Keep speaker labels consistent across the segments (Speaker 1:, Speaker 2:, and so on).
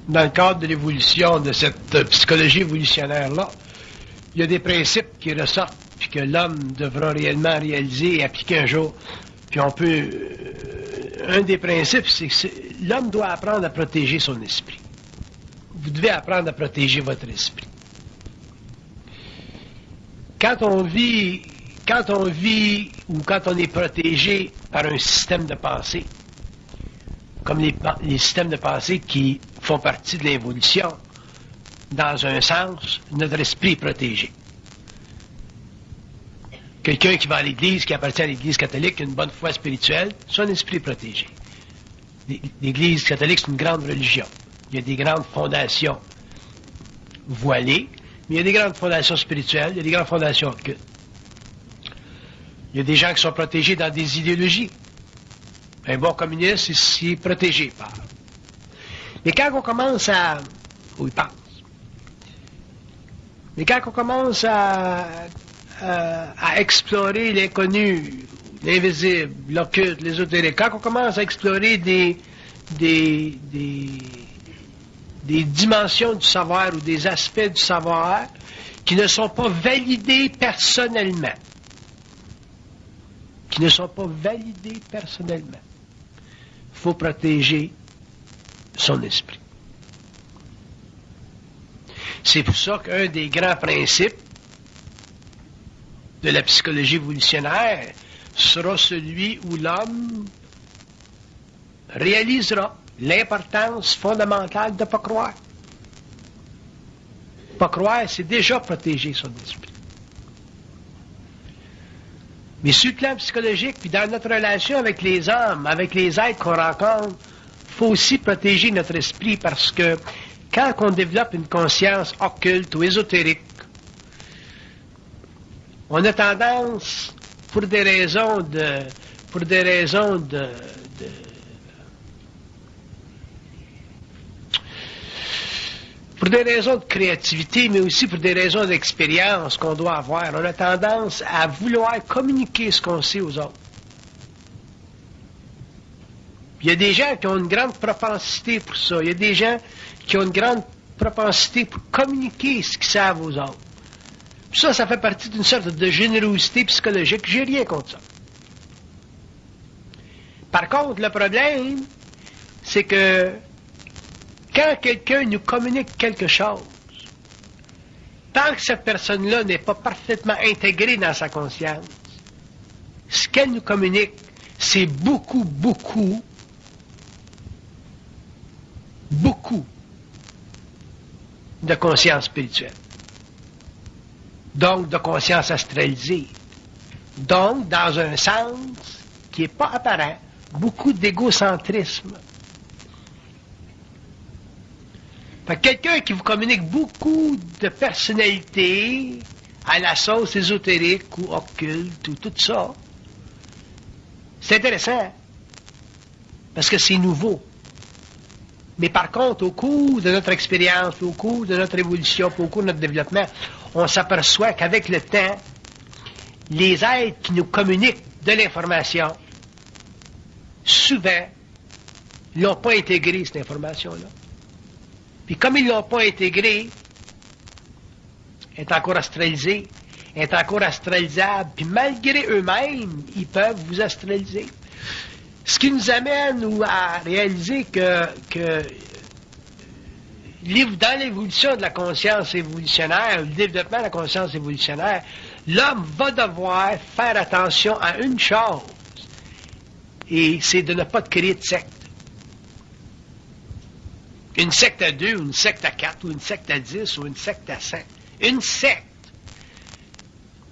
Speaker 1: Dans le cadre de l'évolution de cette psychologie évolutionnaire-là, il y a des principes qui ressortent puis que l'homme devra réellement réaliser et appliquer un jour. Puis on peut... un des principes, c'est que l'homme doit apprendre à protéger son esprit. Vous devez apprendre à protéger votre esprit. Quand on vit ou quand on est protégé par un système de pensée, comme les systèmes de pensée qui font partie de l'évolution, dans un sens, notre esprit est protégé. Quelqu'un qui va à l'Église, qui appartient à l'Église catholique, qui a une bonne foi spirituelle, son esprit est protégé. L'Église catholique, c'est une grande religion. Il y a des grandes fondations voilées, mais il y a des grandes fondations spirituelles, il y a des grandes fondations occultes. Il y a des gens qui sont protégés dans des idéologies. Un bon communiste, il est protégé par. Mais quand on commence à... où il pense. Mais quand on commence à explorer l'inconnu, l'invisible, l'occulte, l'ésotérique, quand on commence à explorer des dimensions du savoir ou des aspects du savoir qui ne sont pas validés personnellement, il faut protéger son esprit. C'est pour ça qu'un des grands principes de la psychologie évolutionnaire sera celui où l'homme réalisera l'importance fondamentale de ne pas croire. Pas croire, c'est déjà protéger son esprit. Mais sur le plan psychologique, puis dans notre relation avec les hommes, avec les êtres qu'on rencontre, il faut aussi protéger notre esprit parce que quand on développe une conscience occulte ou ésotérique, on a tendance, pour des raisons de créativité, mais aussi pour des raisons d'expérience qu'on doit avoir, on a tendance à vouloir communiquer ce qu'on sait aux autres. Il y a des gens qui ont une grande propensité pour ça. Il y a des gens qui ont une grande propensité pour communiquer ce qu'ils savent aux autres. Puis ça fait partie d'une sorte de générosité psychologique. J'ai rien contre ça. Par contre, le problème, c'est que quand quelqu'un nous communique quelque chose, tant que cette personne-là n'est pas parfaitement intégrée dans sa conscience, ce qu'elle nous communique, c'est beaucoup de conscience spirituelle. Donc, de conscience astralisée. Donc, dans un sens qui n'est pas apparent, beaucoup d'égocentrisme. Fait que quelqu'un qui vous communique beaucoup de personnalité à la sauce ésotérique ou occulte ou tout ça, c'est intéressant parce que c'est nouveau. Mais par contre, au cours de notre expérience, au cours de notre évolution, au cours de notre développement, on s'aperçoit qu'avec le temps, les êtres qui nous communiquent de l'information, souvent, ils n'ont pas intégré cette information-là. Puis comme ils ne l'ont pas intégrée, elle est encore astralisée, elle est encore astralisable, puis malgré eux-mêmes, ils peuvent vous astraliser. Ce qui nous amène à réaliser que dans l'évolution de la conscience évolutionnaire, le développement de la conscience évolutionnaire, l'homme va devoir faire attention à une chose, et c'est de ne pas créer de secte. Une secte à 2, ou une secte à 4, ou une secte à 10, ou une secte à 5. Une secte,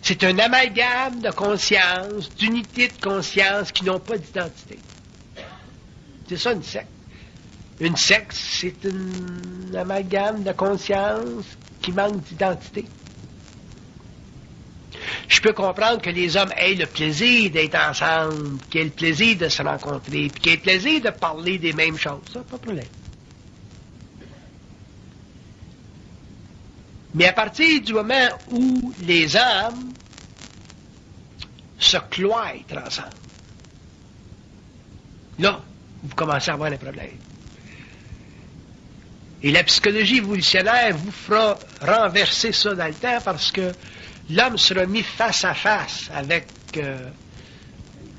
Speaker 1: c'est un amalgame de conscience, d'unités de conscience qui n'ont pas d'identité. C'est ça une secte. Une secte, c'est un amalgame de conscience qui manque d'identité. Je peux comprendre que les hommes aient le plaisir d'être ensemble, qu'ils aient le plaisir de se rencontrer, puis qu'ils aient le plaisir de parler des mêmes choses. Ça, pas de problème. Mais à partir du moment où les hommes se cloîtrent ensemble, Là, vous commencez à avoir un problème. Et la psychologie évolutionnaire vous fera renverser ça dans le temps parce que l'homme sera mis face à face avec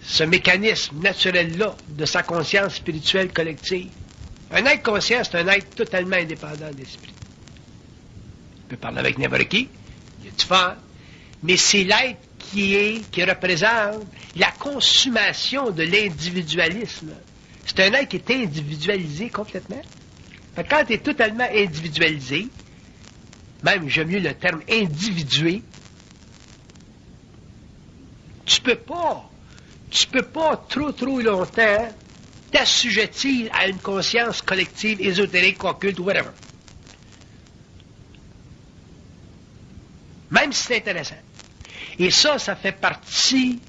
Speaker 1: ce mécanisme naturel-là de sa conscience spirituelle collective. Un être conscient, c'est un être totalement indépendant de l'esprit. On peut parler avec n'importe qui, il y a du fun, mais c'est l'être qui représente la consommation de l'individualisme. C'est un être qui est individualisé complètement. Fait que quand tu es totalement individualisé, même j'aime mieux le terme individué, tu peux pas trop longtemps t'assujettir à une conscience collective, ésotérique, occulte, ou whatever. Même si c'est intéressant. Et ça fait partie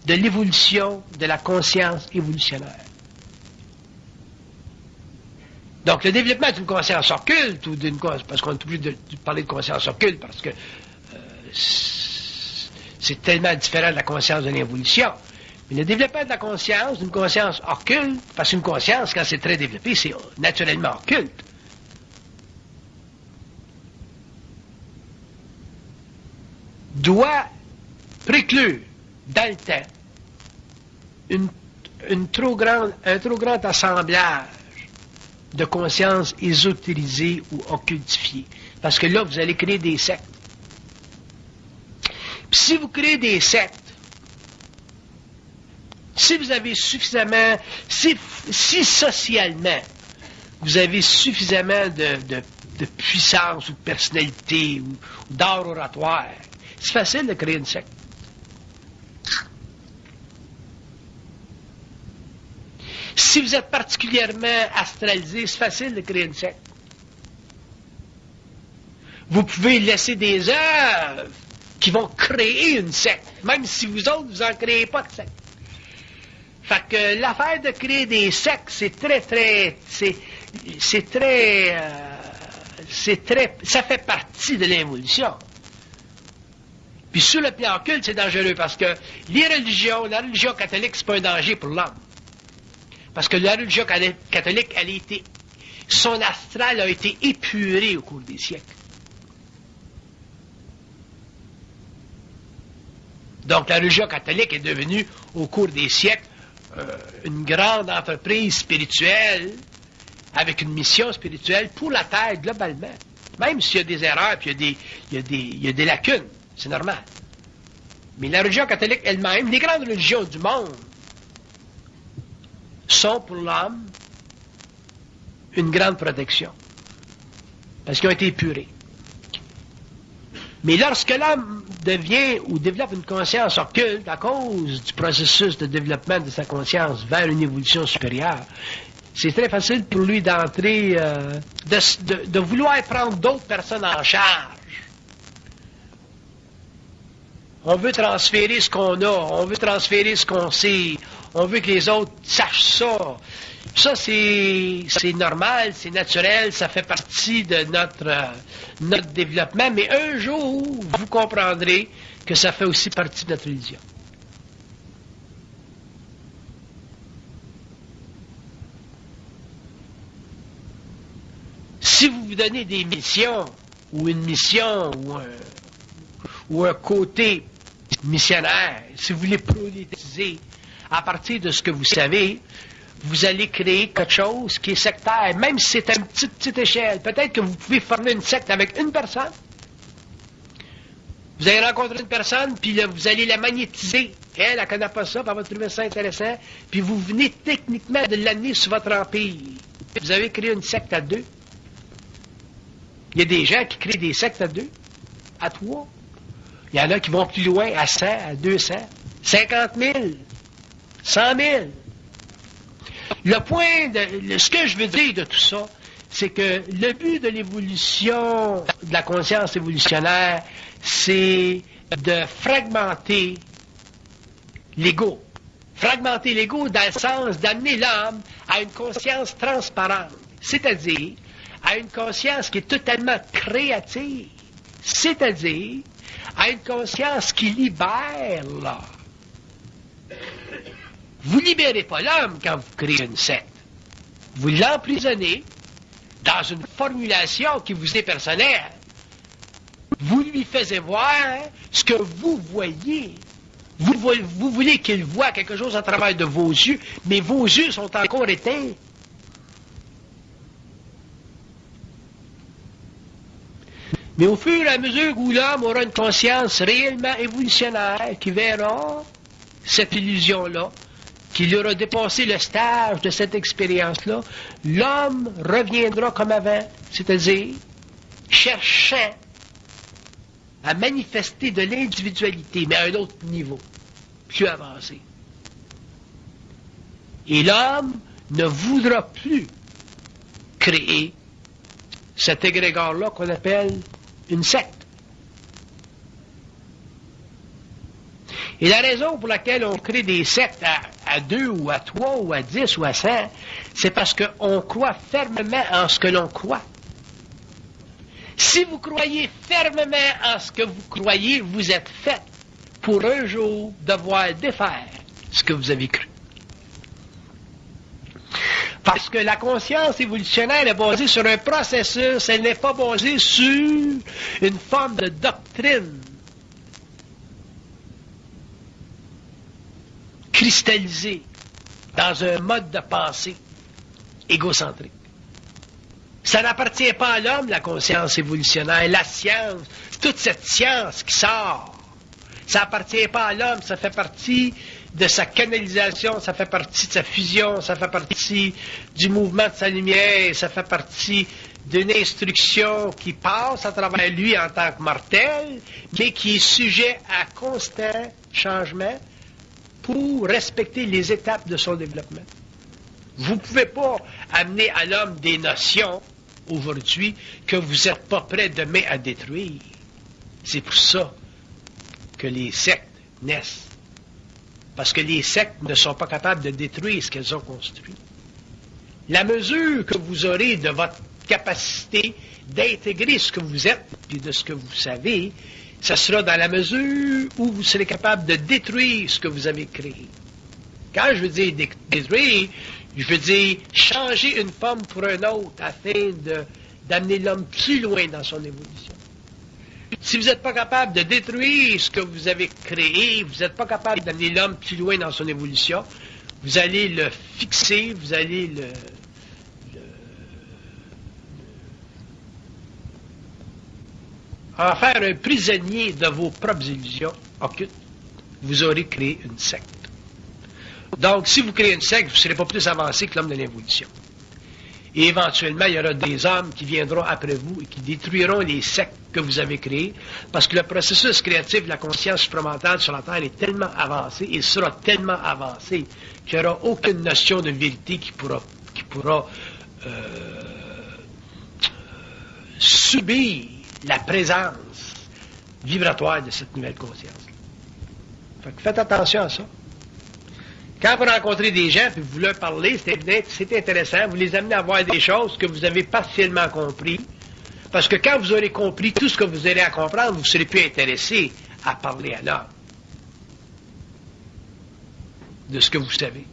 Speaker 1: de l'évolution de la conscience évolutionnaire. Donc, le développement d'une conscience occulte, ou d'une conscience, parce qu'on est obligé de parler de conscience occulte, parce que c'est tellement différent de la conscience de l'évolution. Mais le développement de la conscience, d'une conscience occulte, parce qu'une conscience, quand c'est très développé, c'est naturellement occulte. Doit préclure, dans le temps, un trop grand assemblage de conscience ésotérisée ou occultifiée. Parce que là, vous allez créer des sectes. Puis si vous créez des sectes, si vous avez suffisamment, si socialement, vous avez suffisamment de puissance ou de personnalité ou d'art oratoire, c'est facile de créer une secte. Si vous êtes particulièrement astralisé, c'est facile de créer une secte. Vous pouvez laisser des œuvres qui vont créer une secte, même si vous autres, vous n'en créez pas de secte. Fait que l'affaire de créer des sectes, ça fait partie de l'évolution. Puis sur le plan occulte, c'est dangereux parce que la religion catholique, c'est pas un danger pour l'homme. Parce que la religion catholique, son astral a été épuré au cours des siècles. Donc la religion catholique est devenue, au cours des siècles, une grande entreprise spirituelle, avec une mission spirituelle pour la Terre globalement. Même s'il y a des erreurs, puis il y a des lacunes, c'est normal. Mais la religion catholique elle-même, les grandes religions du monde, sont pour l'homme une grande protection. Parce qu'ils ont été épurés. Mais lorsque l'homme devient ou développe une conscience occulte à cause du processus de développement de sa conscience vers une évolution supérieure, c'est très facile pour lui d'entrer, de vouloir prendre d'autres personnes en charge. On veut transférer ce qu'on a, on veut transférer ce qu'on sait, on veut que les autres sachent ça. Ça, c'est normal, c'est naturel, ça fait partie de notre développement, mais un jour, vous comprendrez que ça fait aussi partie de notre religion. Si vous vous donnez des missions, ou une mission, ou un côté missionnaire, si vous voulez prolétiser à partir de ce que vous savez, vous allez créer quelque chose qui est sectaire, même si c'est à une petite échelle. Peut-être que vous pouvez former une secte avec une personne. Vous allez rencontrer une personne, puis là, vous allez la magnétiser. Elle ne connaît pas ça, puis elle va trouver ça intéressant. Puis vous venez techniquement de l'amener sur votre empire. Vous avez créé une secte à deux. Il y a des gens qui créent des sectes à deux, à trois. Il y en a qui vont plus loin, à 100, à 200, 50 000, 100 000. Le point ce que je veux dire de tout ça, c'est que le but de l'évolution, de la conscience évolutionnaire, c'est de fragmenter l'ego. Fragmenter l'ego dans le sens d'amener l'homme à une conscience transparente, c'est-à-dire à une conscience qui est totalement créative, c'est-à-dire à une conscience qui libère l'homme. Vous ne libérez pas l'homme quand vous créez une secte. Vous l'emprisonnez dans une formulation qui vous est personnelle. Vous lui faites voir ce que vous voyez. Vous voulez qu'il voie quelque chose à travers de vos yeux, mais vos yeux sont encore éteints. Mais au fur et à mesure où l'homme aura une conscience réellement évolutionnaire, qui verra cette illusion-là, qu'il aura dépassé le stage de cette expérience-là, l'homme reviendra comme avant, c'est-à-dire cherchant à manifester de l'individualité, mais à un autre niveau, plus avancé. Et l'homme ne voudra plus créer cet égrégore-là qu'on appelle une secte. Et la raison pour laquelle on crée des sectes à 2 ou à 3 ou à 10 ou à 100, c'est parce qu'on croit fermement en ce que l'on croit. Si vous croyez fermement en ce que vous croyez, vous êtes fait pour un jour devoir défaire ce que vous avez cru. Parce que la conscience évolutionnaire est basée sur un processus, elle n'est pas basée sur une forme de doctrine cristallisée dans un mode de pensée égocentrique. Ça n'appartient pas à l'homme, la conscience évolutionnaire, la science, toute cette science qui sort. Ça n'appartient pas à l'homme, ça fait partie de sa canalisation, ça fait partie de sa fusion, ça fait partie du mouvement de sa lumière, ça fait partie d'une instruction qui passe à travers lui en tant que mortel, mais qui est sujet à constant changement pour respecter les étapes de son développement. Vous ne pouvez pas amener à l'homme des notions aujourd'hui que vous n'êtes pas prêt demain à détruire. C'est pour ça que les sectes naissent. Parce que les sectes ne sont pas capables de détruire ce qu'elles ont construit. La mesure que vous aurez de votre capacité d'intégrer ce que vous êtes et de ce que vous savez, ce sera dans la mesure où vous serez capable de détruire ce que vous avez créé. Quand je veux dire détruire, je veux dire changer une forme pour une autre afin d'amener l'homme plus loin dans son évolution. Si vous n'êtes pas capable de détruire ce que vous avez créé, vous n'êtes pas capable d'amener l'homme plus loin dans son évolution, vous allez le fixer, vous allez en faire un prisonnier de vos propres illusions occultes. Vous aurez créé une secte. Donc, si vous créez une secte, vous ne serez pas plus avancé que l'homme de l'évolution. Et éventuellement, il y aura des hommes qui viendront après vous et qui détruiront les sectes que vous avez créées, parce que le processus créatif de la conscience supramentale sur la Terre est tellement avancé, et sera tellement avancé, qu'il n'y aura aucune notion de vérité qui pourra subir la présence vibratoire de cette nouvelle conscience. Fait que faites attention à ça. Quand vous rencontrez des gens et vous leur parlez, c'est intéressant, vous les amenez à voir des choses que vous avez partiellement compris, parce que quand vous aurez compris tout ce que vous aurez à comprendre, vous ne serez plus intéressé à parler à l'homme de ce que vous savez.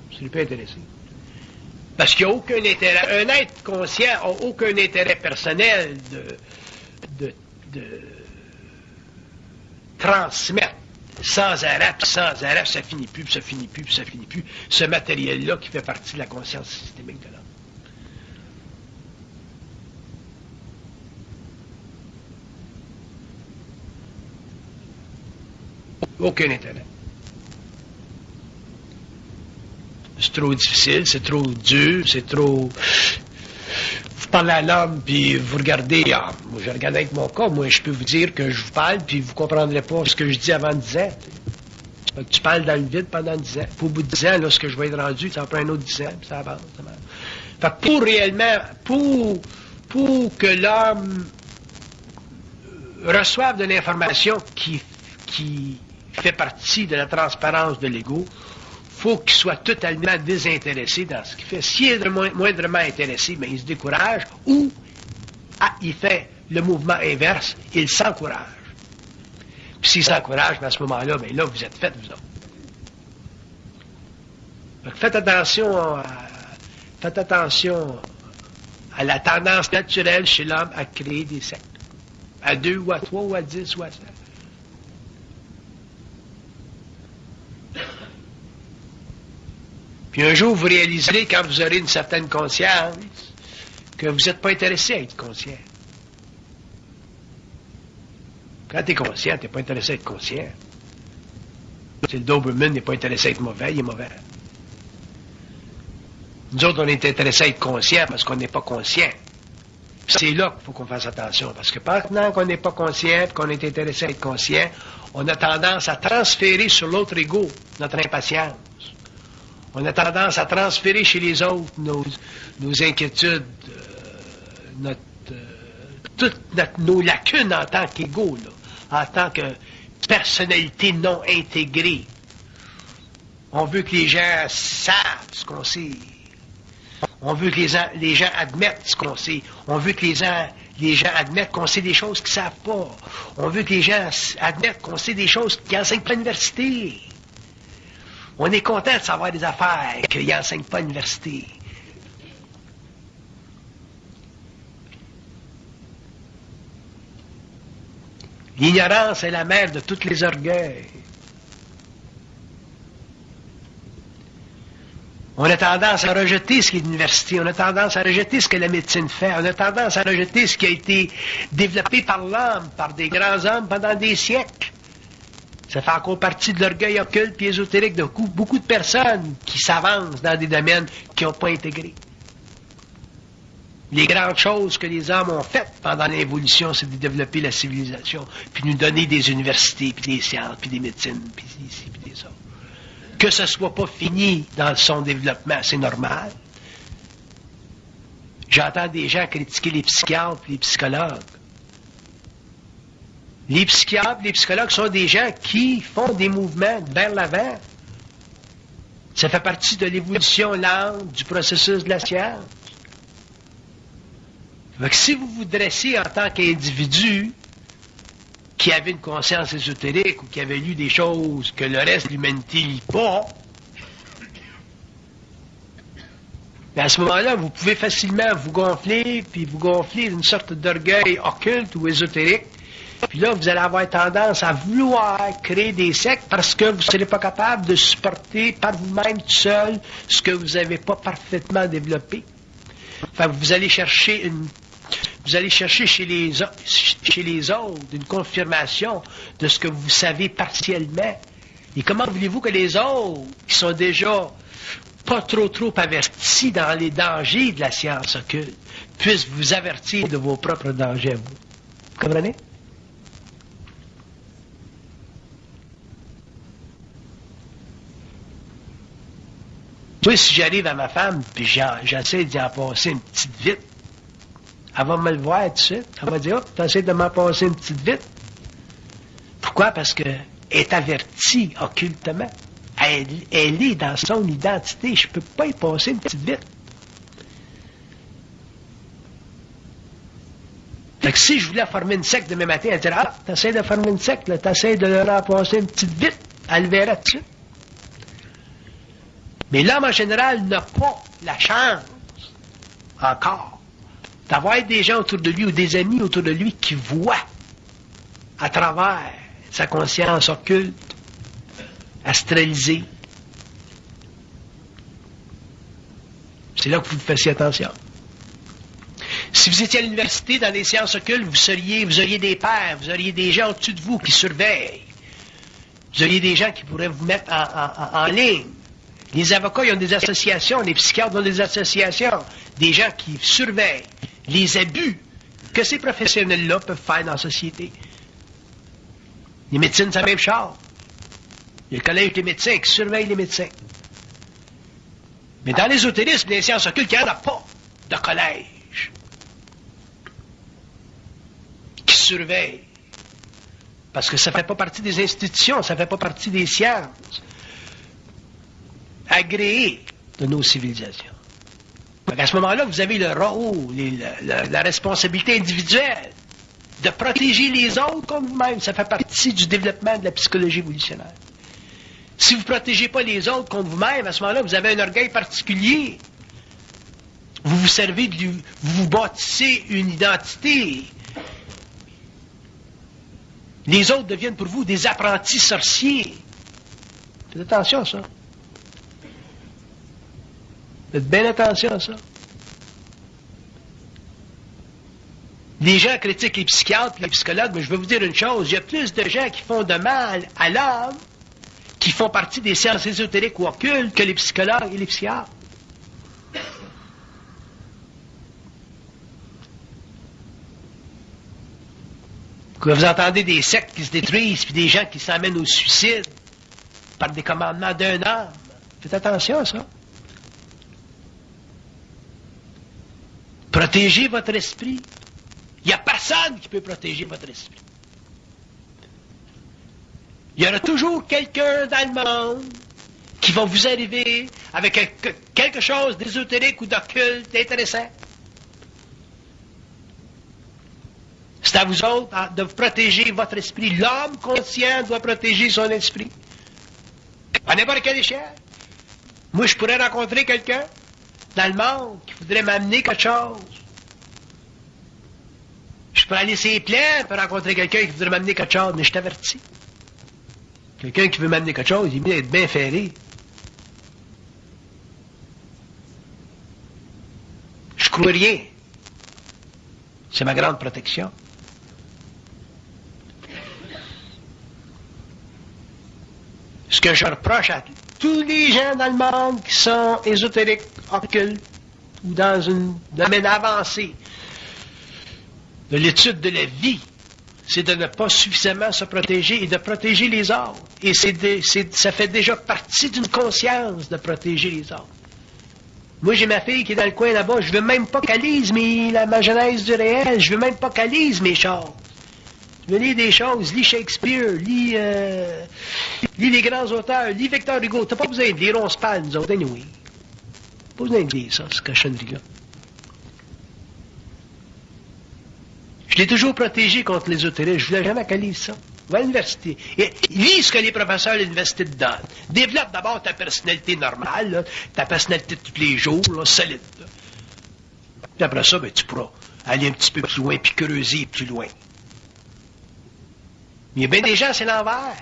Speaker 1: Vous ne serez plus intéressé. Parce qu'il n'y a aucun intérêt. Un être conscient n'a aucun intérêt personnel de transmettre sans arrêt, ça finit plus, puis ça finit plus, puis ça finit plus, ce matériel-là qui fait partie de la conscience systémique de l'homme. Aucun intérêt. C'est trop difficile, c'est trop dur, c'est trop... Vous parlez à l'homme, puis vous regardez... moi, je regarde avec mon cas. Moi, je peux vous dire que je vous parle, puis vous ne comprendrez pas ce que je dis avant 10 ans. Tu parles dans le vide pendant 10 ans. Puis au bout de 10 ans, là, ce que je vais être rendu, ça en prend un autre 10 ans, puis ça avance. Fait que pour réellement... Pour que l'homme reçoive de l'information qui fait partie de la transparence de l'ego, faut qu'il soit totalement désintéressé dans ce qu'il fait. S'il est moindrement intéressé, bien, il se décourage ou il fait le mouvement inverse, il s'encourage. Puis s'ils s'encouragent, à ce moment-là, bien là, vous êtes faits, vous autres. Donc, faites attention à la tendance naturelle chez l'homme à créer des sectes. À 2 ou à 3 ou à 10 ou à 7. Puis un jour, vous réaliserez, quand vous aurez une certaine conscience, que vous n'êtes pas intéressé à être conscient. Quand tu es conscient, tu n'es pas intéressé à être conscient. Si le Doberman n'est pas intéressé à être mauvais, il est mauvais. Nous autres, on est intéressés à être conscient parce qu'on n'est pas conscient. C'est là qu'il faut qu'on fasse attention. Parce que maintenant qu'on n'est pas conscient et qu'on est intéressé à être conscient, on a tendance à transférer sur l'autre ego notre impatience. On a tendance à transférer chez les autres nos inquiétudes, nos lacunes en tant qu'ego, en tant que personnalité non intégrée. On veut que les gens savent ce qu'on sait. On veut que les gens admettent ce qu'on sait. On veut que les gens admettent qu'on sait des choses qu'ils ne savent pas. On veut que les gens admettent qu'on sait des choses qu'ils n'enseignent pas à l'université. On est content de savoir des affaires qu'ils n'enseignent pas à l'université. L'ignorance est la mère de tous les orgueils. On a tendance à rejeter ce qui est l'université, on a tendance à rejeter ce que la médecine fait, on a tendance à rejeter ce qui a été développé par l'homme, par des grands hommes pendant des siècles. Ça fait encore partie de l'orgueil occulte et ésotérique de beaucoup de personnes qui s'avancent dans des domaines qui n'ont pas intégré. Les grandes choses que les hommes ont faites pendant l'évolution, c'est de développer la civilisation, puis nous donner des universités, puis des sciences, puis des médecines, puis ici, puis des autres. Que ce ne soit pas fini dans son développement, c'est normal. J'entends des gens critiquer les psychiatres et les psychologues. Les psychiatres et les psychologues sont des gens qui font des mouvements vers l'avant. Ça fait partie de l'évolution lente du processus de la science. Donc, si vous vous dressez en tant qu'individu qui avait une conscience ésotérique ou qui avait lu des choses que le reste de l'humanité ne lit pas, mais à ce moment-là, vous pouvez facilement vous gonfler d'une sorte d'orgueil occulte ou ésotérique. Puis là, vous allez avoir tendance à vouloir créer des sectes parce que vous ne serez pas capable de supporter par vous-même tout seul ce que vous n'avez pas parfaitement développé. Enfin, vous allez chercher chez les autres une confirmation de ce que vous savez partiellement. Et comment voulez-vous que les autres, qui sont déjà pas trop avertis dans les dangers de la science occulte, puissent vous avertir de vos propres dangers à vous? Vous comprenez? Moi, si j'arrive à ma femme, puis j'essaie d'y en passer une petite vite, elle va me le voir tout de suite. Elle va dire, oh, tu essaies de m'en passer une petite vite. Pourquoi? Parce qu'elle est avertie occultement. Elle est dans son identité. Je ne peux pas y passer une petite vite. Fait que si je voulais former une secte demain matin, elle dirait, ah, tu essaies de former une secte, tu essaies de leur en passer une petite vite. Elle le verra tout de suite. Mais l'homme en général n'a pas la chance, encore, d'avoir des gens autour de lui ou des amis autour de lui qui voient à travers sa conscience occulte, astralisée. C'est là que vous fassiez attention. Si vous étiez à l'université dans les sciences occultes, vous auriez des pairs, vous auriez des gens au-dessus de vous qui surveillent. Vous auriez des gens qui pourraient vous mettre en ligne. Les avocats, ils ont des associations, les psychiatres ont des associations, des gens qui surveillent les abus que ces professionnels-là peuvent faire dans la société. Les médecins, c'est la même chose. Il y a le collège des médecins qui surveille les médecins. Mais dans l'ésotérisme, les sciences occultes, il n'y en a pas de collège qui surveille. Parce que ça ne fait pas partie des institutions, ça ne fait pas partie des sciences agréées de nos civilisations. Donc à ce moment-là, vous avez le rôle, la responsabilité individuelle de protéger les autres contre vous-même. Ça fait partie du développement de la psychologie évolutionnaire. Si vous ne protégez pas les autres contre vous-même, à ce moment-là, vous avez un orgueil particulier. Vous vous servez vous vous bâtissez une identité. Les autres deviennent pour vous des apprentis sorciers. Faites attention à ça. Faites bien attention à ça. Les gens critiquent les psychiatres et les psychologues, mais je vais vous dire une chose, il y a plus de gens qui font de mal à l'homme, qui font partie des sciences ésotériques ou occultes, que les psychologues et les psychiatres. Quand vous entendez des sectes qui se détruisent, puis des gens qui s'amènent au suicide par des commandements d'un homme, faites attention à ça. Protégez votre esprit. Il n'y a personne qui peut protéger votre esprit. Il y aura toujours quelqu'un dans le monde qui va vous arriver avec quelque chose d'ésotérique ou d'occulte intéressant. C'est à vous autres de protéger votre esprit. L'homme conscient doit protéger son esprit. À n'importe quelle échelle. Moi, je pourrais rencontrer quelqu'un dans le monde qui voudrait m'amener quelque chose. Je pourrais aller sur les plaines pour rencontrer quelqu'un qui voudrait m'amener quelque chose, mais je t'avertis. Quelqu'un qui veut m'amener quelque chose, il est mieux d'être bien ferré. Je crois rien. C'est ma grande protection. Ce que je reproche à tous les gens dans le monde qui sont ésotériques, occultes, ou dans un domaine avancé de l'étude de la vie, c'est de ne pas suffisamment se protéger et de protéger les autres. Et ça fait déjà partie d'une conscience de protéger les autres. Moi, j'ai ma fille qui est dans le coin là-bas, je veux même pas qu'elle lise ma genèse du réel, je veux même pas qu'elle lise mes choses. Je veux lire des choses, lis Shakespeare, lis les grands auteurs, lis Victor Hugo. T'as pas besoin de lire, on se parle, nous autres, anyway. Pas besoin de lire ça, cette cochonnerie-là. Je l'ai toujours protégé contre l'ésotérisme. Je voulais jamais qu'elle lise ça. Va à l'université. Et lis ce que les professeurs à l'université te donnent. Développe d'abord ta personnalité normale, là, ta personnalité de tous les jours, là, solide. Là. Puis après ça, ben, tu pourras aller un petit peu plus loin, puis creuser plus loin. Mais il y a bien des gens, c'est l'envers.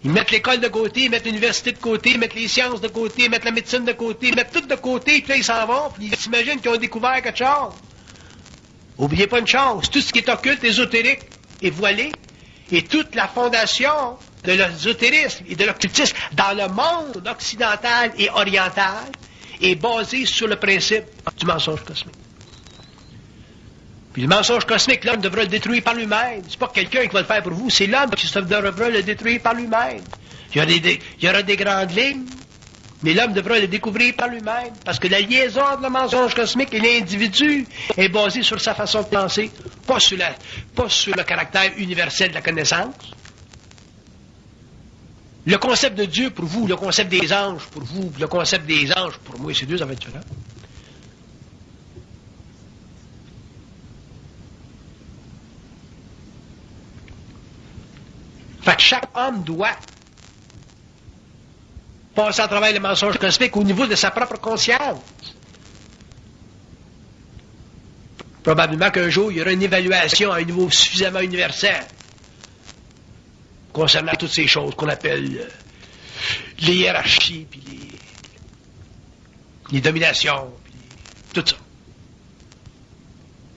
Speaker 1: Ils mettent l'école de côté, ils mettent l'université de côté, ils mettent les sciences de côté, ils mettent la médecine de côté, ils mettent tout de côté, puis là, ils s'en vont, puis ils s'imaginent qu'ils ont découvert quelque chose. Oubliez pas une chose, tout ce qui est occulte, ésotérique et voilé, et toute la fondation de l'ésotérisme et de l'occultisme dans le monde occidental et oriental est basée sur le principe du mensonge cosmique. Puis le mensonge cosmique, l'homme devra le détruire par lui-même. C'est pas quelqu'un qui va le faire pour vous, c'est l'homme qui devra le détruire par lui-même. Il y aura des grandes lignes, mais l'homme devra le découvrir par lui-même. Parce que la liaison entre le mensonge cosmique et l'individu est basée sur sa façon de penser, pas sur le caractère universel de la connaissance. Le concept de Dieu pour vous, le concept des anges pour vous, le concept des anges pour moi, c'est deux affaires différentes. Fait que chaque homme doit passer à travers le mensonge cosmique au niveau de sa propre conscience. Probablement qu'un jour, il y aura une évaluation à un niveau suffisamment universel concernant toutes ces choses qu'on appelle les hiérarchies, puis les dominations, puis tout ça.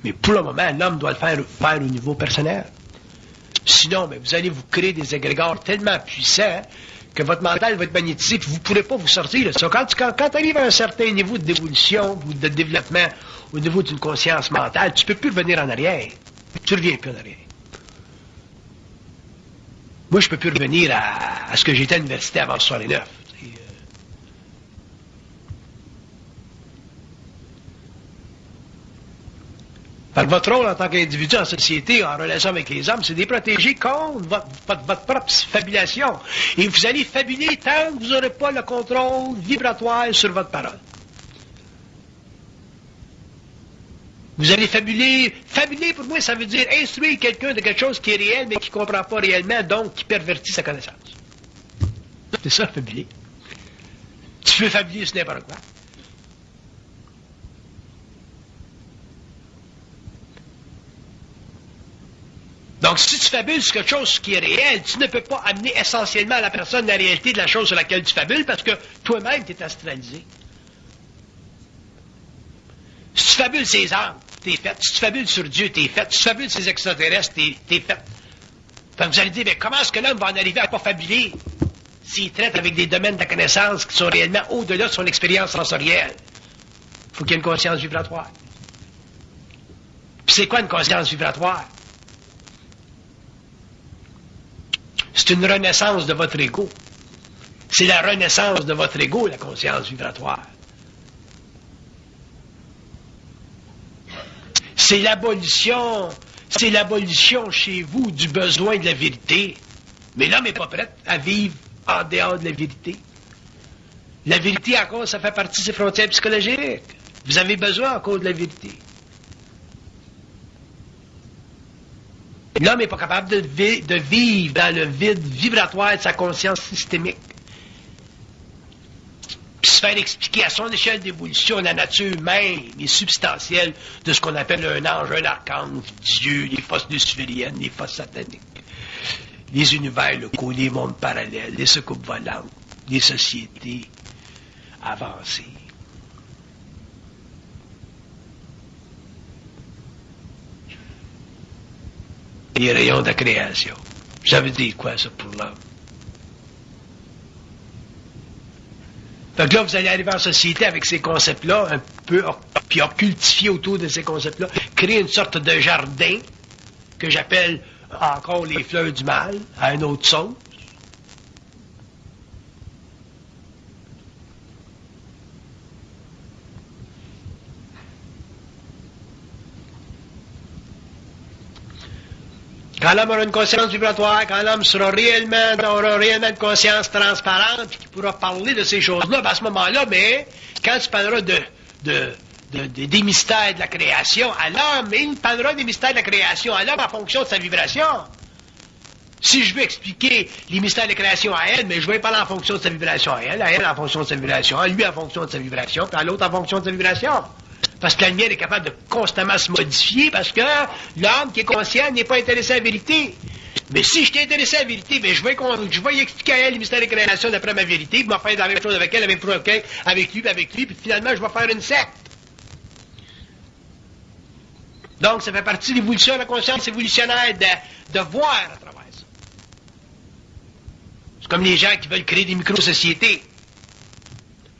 Speaker 1: Mais pour le moment, l'homme doit le faire au niveau personnel. Sinon, ben, vous allez vous créer des égrégores tellement puissants que votre mental va être magnétisé et vous ne pourrez pas vous sortir. Quand tu arrives à un certain niveau d'évolution ou de développement au niveau d'une conscience mentale, tu ne peux plus revenir en arrière. Tu ne reviens plus en arrière. Moi, je ne peux plus revenir à ce que j'étais à l'université avant 69. Votre rôle en tant qu'individu en société, en relation avec les hommes, c'est de les protéger contre votre propre fabulation. Et vous allez fabuler tant que vous n'aurez pas le contrôle vibratoire sur votre parole. Vous allez fabuler. Fabuler, pour moi, ça veut dire instruire quelqu'un de quelque chose qui est réel, mais qui ne comprend pas réellement, donc qui pervertit sa connaissance. C'est ça, fabuler. Tu peux fabuler sur n'importe quoi. Donc, si tu fabules sur quelque chose qui est réel, tu ne peux pas amener essentiellement à la personne la réalité de la chose sur laquelle tu fabules parce que toi-même, tu es astralisé. Si tu fabules ses âmes, t'es fait. Si tu fabules sur Dieu, t'es fait. Si tu fabules sur les extraterrestres, t'es fait. Fait que vous allez dire, mais comment est-ce que l'homme va en arriver à ne pas fabuler s'il traite avec des domaines de la connaissance qui sont réellement au-delà de son expérience sensorielle? Il faut qu'il y ait une conscience vibratoire. Puis c'est quoi une conscience vibratoire? C'est une renaissance de votre ego. C'est la renaissance de votre ego, la conscience vibratoire. C'est l'abolition chez vous du besoin de la vérité. Mais l'homme n'est pas prêt à vivre en dehors de la vérité. La vérité, encore, ça fait partie de ses frontières psychologiques. Vous avez besoin encore de la vérité. L'homme n'est pas capable de vivre dans le vide vibratoire de sa conscience systémique. Puis se faire expliquer à son échelle d'évolution la nature même et substantielle de ce qu'on appelle un ange, un archange, Dieu, les forces lucifériennes, les forces sataniques, les univers locaux, les mondes parallèles, les soucoupes volantes, les sociétés avancées. Les rayons de la création. Ça veut dire quoi, ça, pour l'homme? Fait que là, vous allez arriver en société avec ces concepts-là, un peu, puis cultiver autour de ces concepts-là, créer une sorte de jardin, que j'appelle encore les fleurs du mal, à une autre sauce. Quand l'homme aura une conscience vibratoire, quand l'homme aura réellement une conscience transparente, qui pourra parler de ces choses-là, ben à ce moment-là, mais quand tu parleras des mystères de la création à l'homme, il parlera des mystères de la création à l'homme en fonction de sa vibration. Si je veux expliquer les mystères de la création à elle, mais je vais parler en fonction de sa vibration à elle en fonction de sa vibration, à lui en fonction de sa vibration, puis à l'autre en fonction de sa vibration. Parce que la lumière est capable de constamment se modifier parce que l'homme qui est conscient n'est pas intéressé à la vérité. Mais si je t'ai intéressé à la vérité, ben je vais y expliquer à elle les mystères de création d'après ma vérité, puis je vais faire la même chose avec elle, la même chose avec lui, puis finalement je vais faire une secte. Donc ça fait partie de l'évolution de la conscience évolutionnaire de voir à travers ça. C'est comme les gens qui veulent créer des micro-sociétés.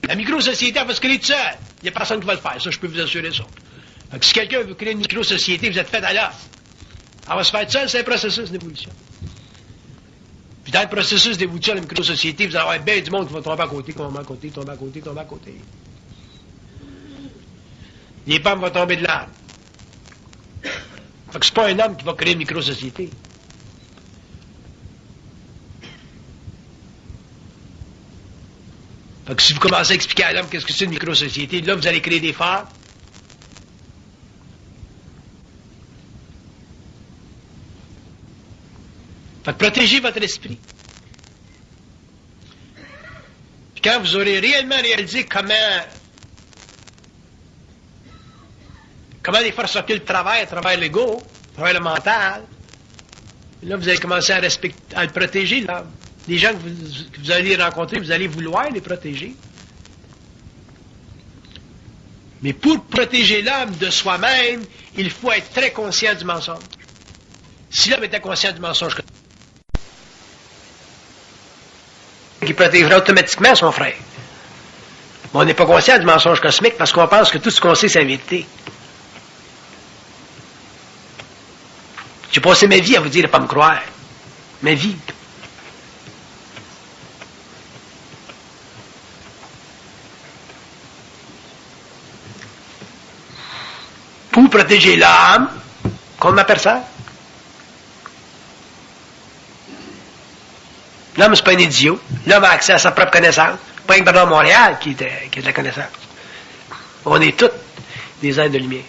Speaker 1: La micro-société, elle va se créer toute seule. Il n'y a personne qui va le faire, ça, je peux vous assurer ça. Donc, si quelqu'un veut créer une micro-société, vous êtes fait à l'os. Elle va se faire toute seule, c'est un processus d'évolution. Puis dans le processus d'évolution de la micro-société, vous allez avoir bien du monde qui va tomber à côté, tomber à côté, tomber à côté, tomber à côté. Les pommes vont tomber de l'arbre. Fait que c'est pas un homme qui va créer une micro-société. Fait que si vous commencez à expliquer à l'homme qu'est-ce que c'est une micro-société, là, vous allez créer des phares. Fait que protégez votre esprit. Puis quand vous aurez réellement réalisé comment les forces occultes travaillent à travers l'ego, à travers le mental, là, vous allez commencer à le protéger, là. Les gens que vous allez rencontrer, vous allez vouloir les protéger. Mais pour protéger l'homme de soi-même, il faut être très conscient du mensonge. Si l'homme était conscient du mensonge, il protégerait automatiquement son frère. Mais on n'est pas conscient du mensonge cosmique parce qu'on pense que tout ce qu'on sait, c'est la vérité. J'ai passé ma vie à vous dire de ne pas me croire. Ma vie. Pour protéger l'âme contre ma personne. L'homme, c'est pas un idiot. L'homme a accès à sa propre connaissance. Pas un Bernard Montréal qui a de la connaissance. On est tous des êtres de lumière.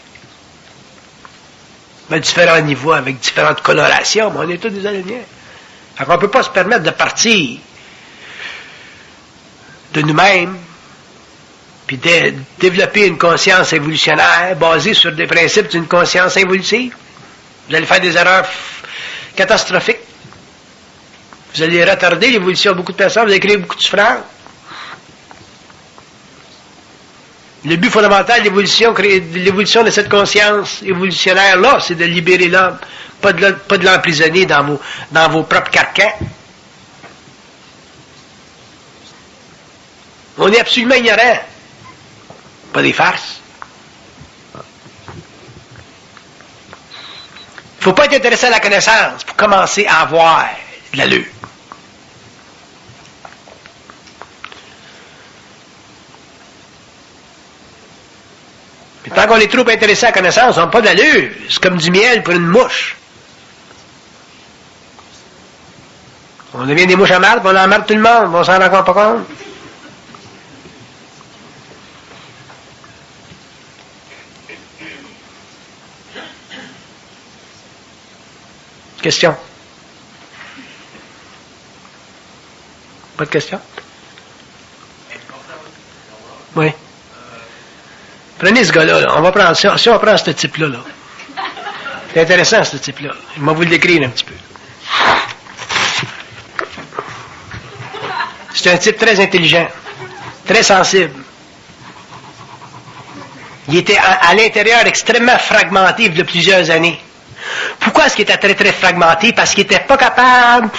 Speaker 1: à différents niveaux, avec différentes colorations, mais on est tous des aliens. Alors on ne peut pas se permettre de partir de nous-mêmes, puis de développer une conscience évolutionnaire basée sur des principes d'une conscience évolutive. Vous allez faire des erreurs catastrophiques. Vous allez retarder l'évolution de beaucoup de personnes, vous allez créer beaucoup de souffrance. Le but fondamental de l'évolution de cette conscience évolutionnaire-là, c'est de libérer l'homme, pas de l'emprisonner dans vos propres carcans. On est absolument ignorant. Pas des farces. Il ne faut pas être intéressé à la connaissance pour commencer à avoir de l'allure. Mais tant qu'on est trop intéressé à la connaissance, on n'a pas d'allure. C'est comme du miel pour une mouche. On devient des mouches à marde, on emmerde tout le monde, on s'en rend pas compte. Question? Pas de question? Oui. Prenez ce gars-là, là. On va prendre, si on prend ce type-là, là. C'est intéressant, ce type-là. Je vais vous le décrire un petit peu. C'est un type très intelligent, très sensible. Il était à l'intérieur extrêmement fragmenté il y a plusieurs années. Pourquoi est-ce qu'il était très, très fragmenté? Parce qu'il n'était pas capable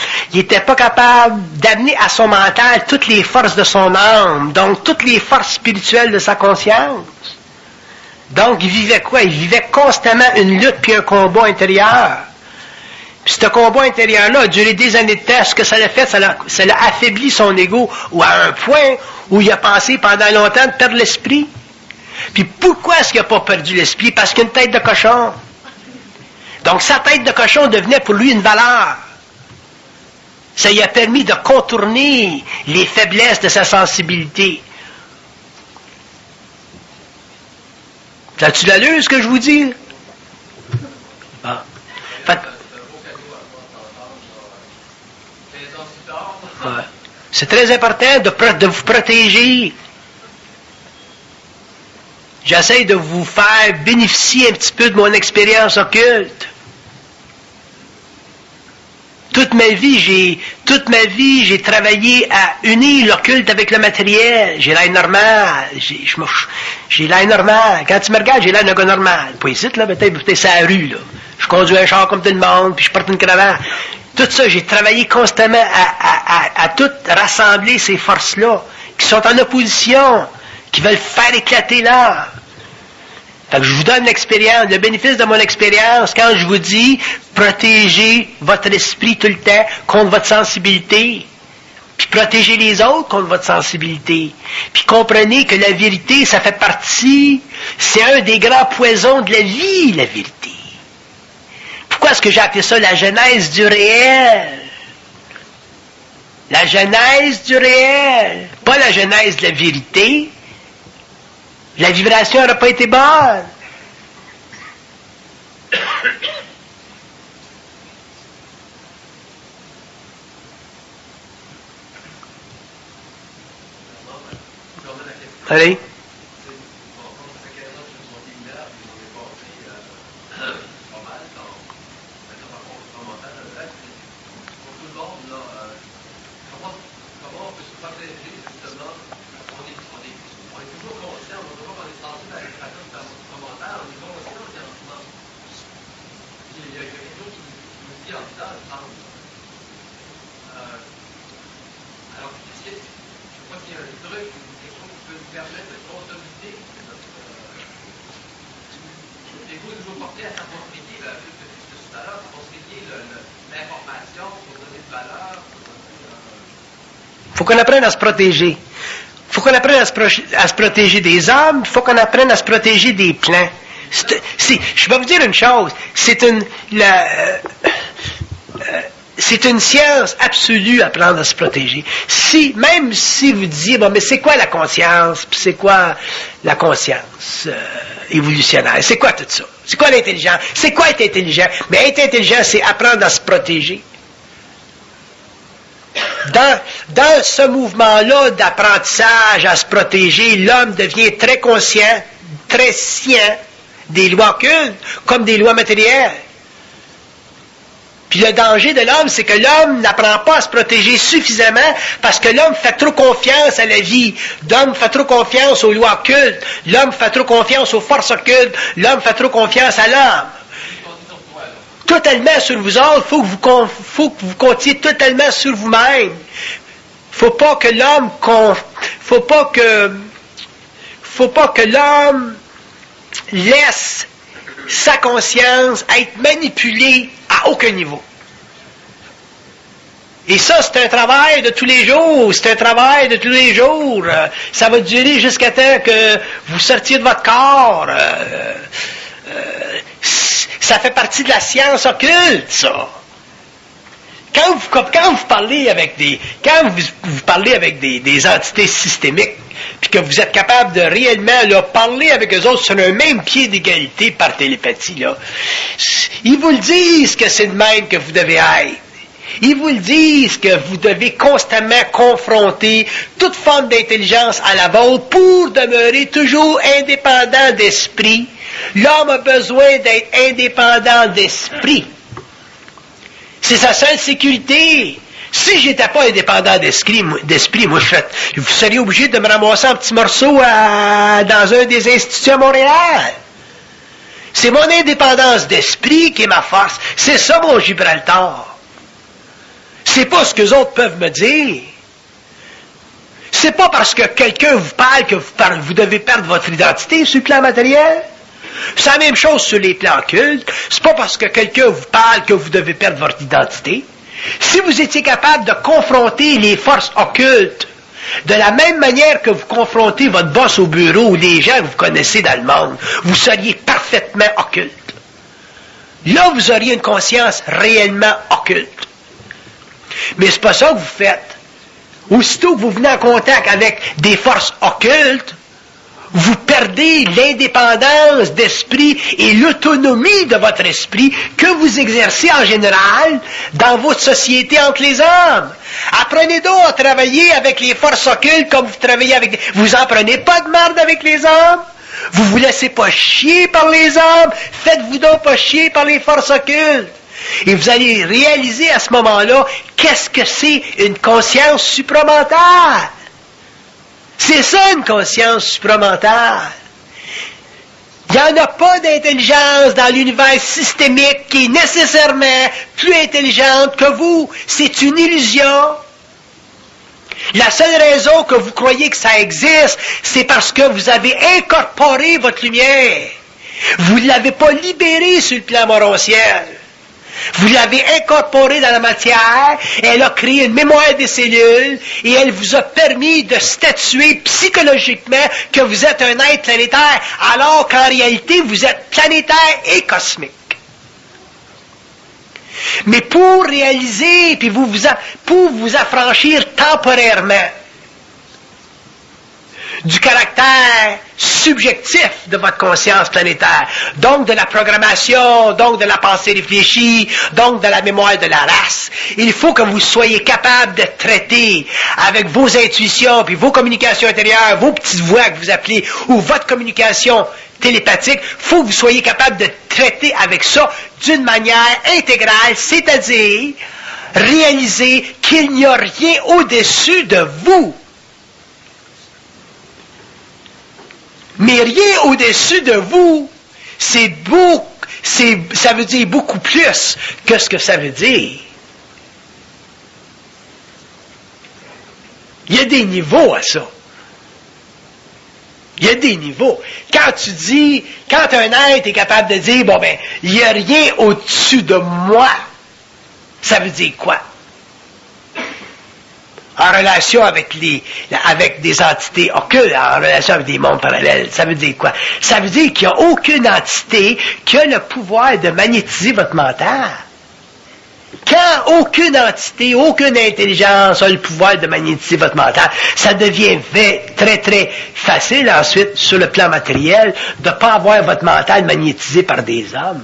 Speaker 1: d'amener à son mental toutes les forces de son âme, donc toutes les forces spirituelles de sa conscience. Donc, il vivait quoi? Il vivait constamment une lutte puis un combat intérieur. Puis ce combat intérieur-là a duré des années de temps. Ce que ça l'a fait, ça l'a affaibli son ego, ou à un point où il a pensé pendant longtemps de perdre l'esprit. Puis pourquoi est-ce qu'il n'a pas perdu l'esprit? Parce qu'il a une tête de cochon. Donc sa tête de cochon devenait pour lui une valeur. Ça lui a permis de contourner les faiblesses de sa sensibilité. As-tu l'allure, ce que je vous dis? Ah. Fait... Ouais. C'est très important de vous protéger. J'essaie de vous faire bénéficier un petit peu de mon expérience occulte. Toute ma vie, j'ai travaillé à unir l'occulte avec le matériel. J'ai l'air normal. J'ai l'air normal. Quand tu me regardes, j'ai l'air d'un gars normal. Pas ici, là, peut-être c'est la rue, là. Je conduis un char comme tout le monde, puis je porte une cravate. Tout ça, j'ai travaillé constamment à tout rassembler ces forces-là, qui sont en opposition, qui veulent faire éclater l'art. Fait que je vous donne l'expérience, le bénéfice de mon expérience quand je vous dis protégez votre esprit tout le temps contre votre sensibilité. Puis protégez les autres contre votre sensibilité. Puis comprenez que la vérité, ça fait partie, c'est un des grands poisons de la vie, la vérité. Pourquoi est-ce que j'ai appelé ça la genèse du réel? La genèse du réel, pas la genèse de la vérité. La vibration n'aurait pas été bonne. Allez. Il faut qu'on apprenne à se protéger. Il faut qu'on apprenne à se protéger des hommes, il faut qu'on apprenne à se protéger des plans. Je vais vous dire une chose, c'est une science absolue, apprendre à se protéger. Même si vous disiez, bon, mais c'est quoi la conscience, puis c'est quoi la conscience évolutionnaire, c'est quoi tout ça? C'est quoi l'intelligence? C'est quoi être intelligent? Mais être intelligent, c'est apprendre à se protéger. Dans ce mouvement-là d'apprentissage à se protéger, l'homme devient très conscient, très scient des lois occultes, comme des lois matérielles. Puis le danger de l'homme, c'est que l'homme n'apprend pas à se protéger suffisamment parce que l'homme fait trop confiance à la vie. L'homme fait trop confiance aux lois occultes. L'homme fait trop confiance aux forces occultes. L'homme fait trop confiance à l'homme. Totalement sur vous autres, faut que vous comptiez totalement sur vous-même. Faut pas que l'homme laisse sa conscience être manipulée à aucun niveau. Et ça, c'est un travail de tous les jours. C'est un travail de tous les jours. Ça va durer jusqu'à temps que vous sortiez de votre corps. Ça fait partie de la science occulte, ça. Quand vous parlez avec des entités systémiques, puis que vous êtes capable de réellement parler avec eux autres sur un même pied d'égalité par télépathie, là, ils vous le disent que c'est le même que vous devez être. Ils vous le disent que vous devez constamment confronter toute forme d'intelligence à la vôtre pour demeurer toujours indépendant d'esprit. L'homme a besoin d'être indépendant d'esprit. C'est sa seule sécurité. Si j'étais pas indépendant d'esprit, moi, vous seriez obligé de me ramasser en petits morceaux dans un des instituts à Montréal. C'est mon indépendance d'esprit qui est ma force. C'est ça mon Gibraltar. C'est pas ce que les autres peuvent me dire. C'est pas parce que quelqu'un vous parle que vous devez perdre votre identité sur le plan matériel. C'est la même chose sur les plans occultes. C'est pas parce que quelqu'un vous parle que vous devez perdre votre identité. Si vous étiez capable de confronter les forces occultes de la même manière que vous confrontez votre boss au bureau ou les gens que vous connaissez dans le monde, vous seriez parfaitement occulte. Là, vous auriez une conscience réellement occulte. Mais c'est pas ça que vous faites. Aussitôt que vous venez en contact avec des forces occultes, vous perdez l'indépendance d'esprit et l'autonomie de votre esprit que vous exercez en général dans votre société entre les hommes. Apprenez donc à travailler avec les forces occultes comme vous travaillez avec... Vous en prenez pas de marde avec les hommes. Vous vous laissez pas chier par les hommes. Faites-vous donc pas chier par les forces occultes. Et vous allez réaliser à ce moment-là qu'est-ce que c'est une conscience supramentale. C'est ça une conscience supramentale. Il n'y en a pas d'intelligence dans l'univers systémique qui est nécessairement plus intelligente que vous. C'est une illusion. La seule raison que vous croyez que ça existe, c'est parce que vous avez incorporé votre lumière. Vous ne l'avez pas libérée sur le plan morontiel. Vous l'avez incorporée dans la matière, elle a créé une mémoire des cellules et elle vous a permis de statuer psychologiquement que vous êtes un être planétaire, alors qu'en réalité, vous êtes planétaire et cosmique. Mais pour réaliser, puis pour vous affranchir temporairement du caractère subjectif de votre conscience planétaire, donc de la programmation, donc de la pensée réfléchie, donc de la mémoire de la race. Il faut que vous soyez capable de traiter avec vos intuitions, puis vos communications intérieures, vos petites voix que vous appelez, ou votre communication télépathique, il faut que vous soyez capable de traiter avec ça d'une manière intégrale, c'est-à-dire réaliser qu'il n'y a rien au-dessus de vous. Mais rien au-dessus de vous, ça veut dire beaucoup plus que ce que ça veut dire. Il y a des niveaux à ça. Il y a des niveaux. Quand un être est capable de dire, bon ben, il n'y a rien au-dessus de moi, ça veut dire quoi? En relation avec des entités occultes, en relation avec des mondes parallèles. Ça veut dire quoi? Ça veut dire qu'il n'y a aucune entité qui a le pouvoir de magnétiser votre mental. Quand aucune entité, aucune intelligence a le pouvoir de magnétiser votre mental, ça devient très, très facile ensuite, sur le plan matériel, de ne pas avoir votre mental magnétisé par des hommes.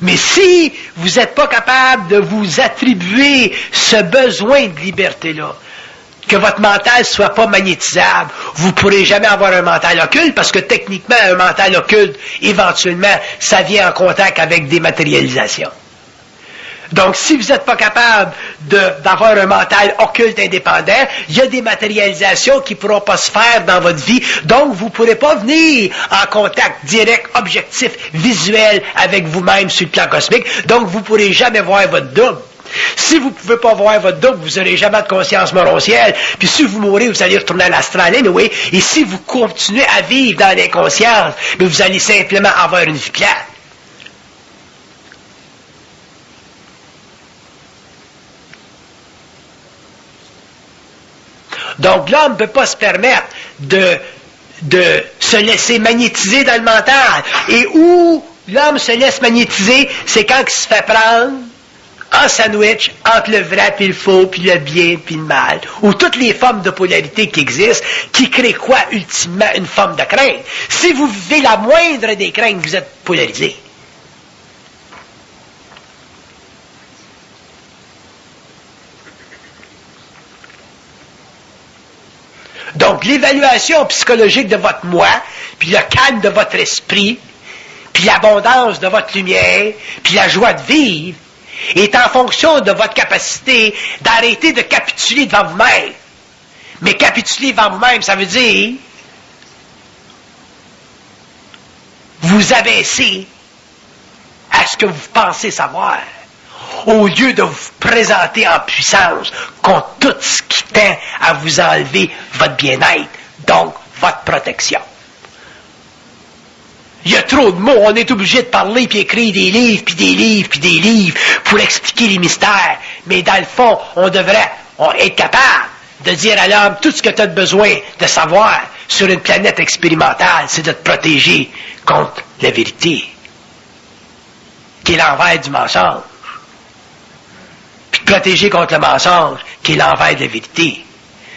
Speaker 1: Mais si vous n'êtes pas capable de vous attribuer ce besoin de liberté-là, que votre mental ne soit pas magnétisable, vous ne pourrez jamais avoir un mental occulte, parce que techniquement, un mental occulte, éventuellement, ça vient en contact avec des matérialisations. Donc, si vous n'êtes pas capable d'avoir un mental occulte indépendant, il y a des matérialisations qui ne pourront pas se faire dans votre vie, donc vous ne pourrez pas venir en contact direct, objectif, visuel avec vous-même sur le plan cosmique, donc vous ne pourrez jamais voir votre double. Si vous ne pouvez pas voir votre double, vous n'aurez jamais de conscience morontielle. Puis si vous mourrez, vous allez retourner à l'astral anyway. Et si vous continuez à vivre dans l'inconscience, vous allez simplement avoir une vie plate. Donc l'homme ne peut pas se permettre de se laisser magnétiser dans le mental. Et où l'homme se laisse magnétiser, c'est quand il se fait prendre en sandwich entre le vrai puis le faux, puis le bien puis le mal, ou toutes les formes de polarité qui existent, qui créent quoi, ultimement, une forme de crainte. Si vous vivez la moindre des craintes, vous êtes polarisé. Donc, l'évaluation psychologique de votre moi, puis le calme de votre esprit, puis l'abondance de votre lumière, puis la joie de vivre, est en fonction de votre capacité d'arrêter de capituler devant vous-même. Mais capituler devant vous-même, ça veut dire vous abaisser à ce que vous pensez savoir, au lieu de vous présenter en puissance contre tout ce qui tend à vous enlever votre bien-être, donc votre protection. Il y a trop de mots, on est obligé de parler puis écrire des livres, puis des livres, puis des livres pour expliquer les mystères. Mais dans le fond, on devrait être capable de dire à l'homme tout ce que tu as besoin de savoir sur une planète expérimentale, c'est de te protéger contre la vérité, qui est l'envers du mensonge. Puis te protéger contre le mensonge, qui est l'envers de la vérité.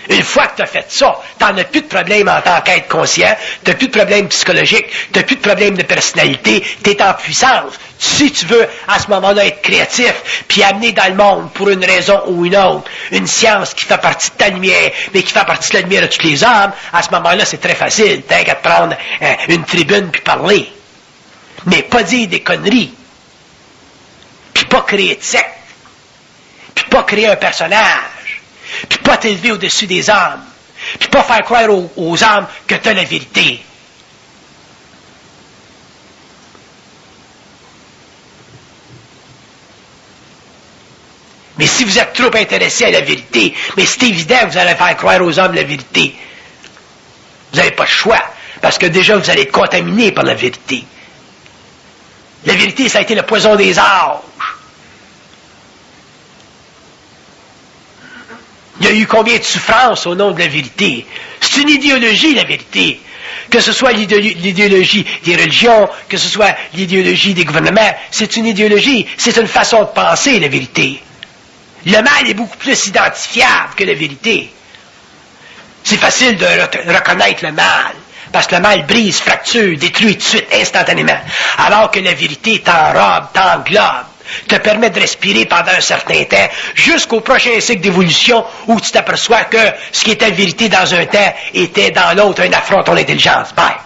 Speaker 1: Une fois que tu as fait ça, tu n'en as plus de problème en tant qu'être conscient, tu n'as plus de problème psychologique, tu n'as plus de problème de personnalité, tu es en puissance. Si tu veux, à ce moment-là, être créatif, puis amener dans le monde, pour une raison ou une autre, une science qui fait partie de ta lumière, mais qui fait partie de la lumière de tous les hommes, à ce moment-là, c'est très facile. T'as qu'à te prendre une tribune puis parler. Mais pas dire des conneries. Puis pas créer de secte. Puis pas créer un personnage. Puis pas t'élever au-dessus des hommes, puis pas faire croire aux hommes que tu as la vérité. Mais si vous êtes trop intéressé à la vérité, mais c'est évident que vous allez faire croire aux hommes la vérité. Vous n'avez pas le choix, parce que déjà vous allez être contaminé par la vérité. La vérité, ça a été le poison des âges. Il y a eu combien de souffrances au nom de la vérité? C'est une idéologie, la vérité. Que ce soit l'idéologie des religions, que ce soit l'idéologie des gouvernements, c'est une idéologie, c'est une façon de penser, la vérité. Le mal est beaucoup plus identifiable que la vérité. C'est facile de reconnaître le mal, parce que le mal brise, fracture, détruit tout de suite, instantanément. Alors que la vérité t'enrobe, t'englobe, te permet de respirer pendant un certain temps, jusqu'au prochain cycle d'évolution où tu t'aperçois que ce qui était vérité dans un temps était dans l'autre un affront à ton intelligence. Bye.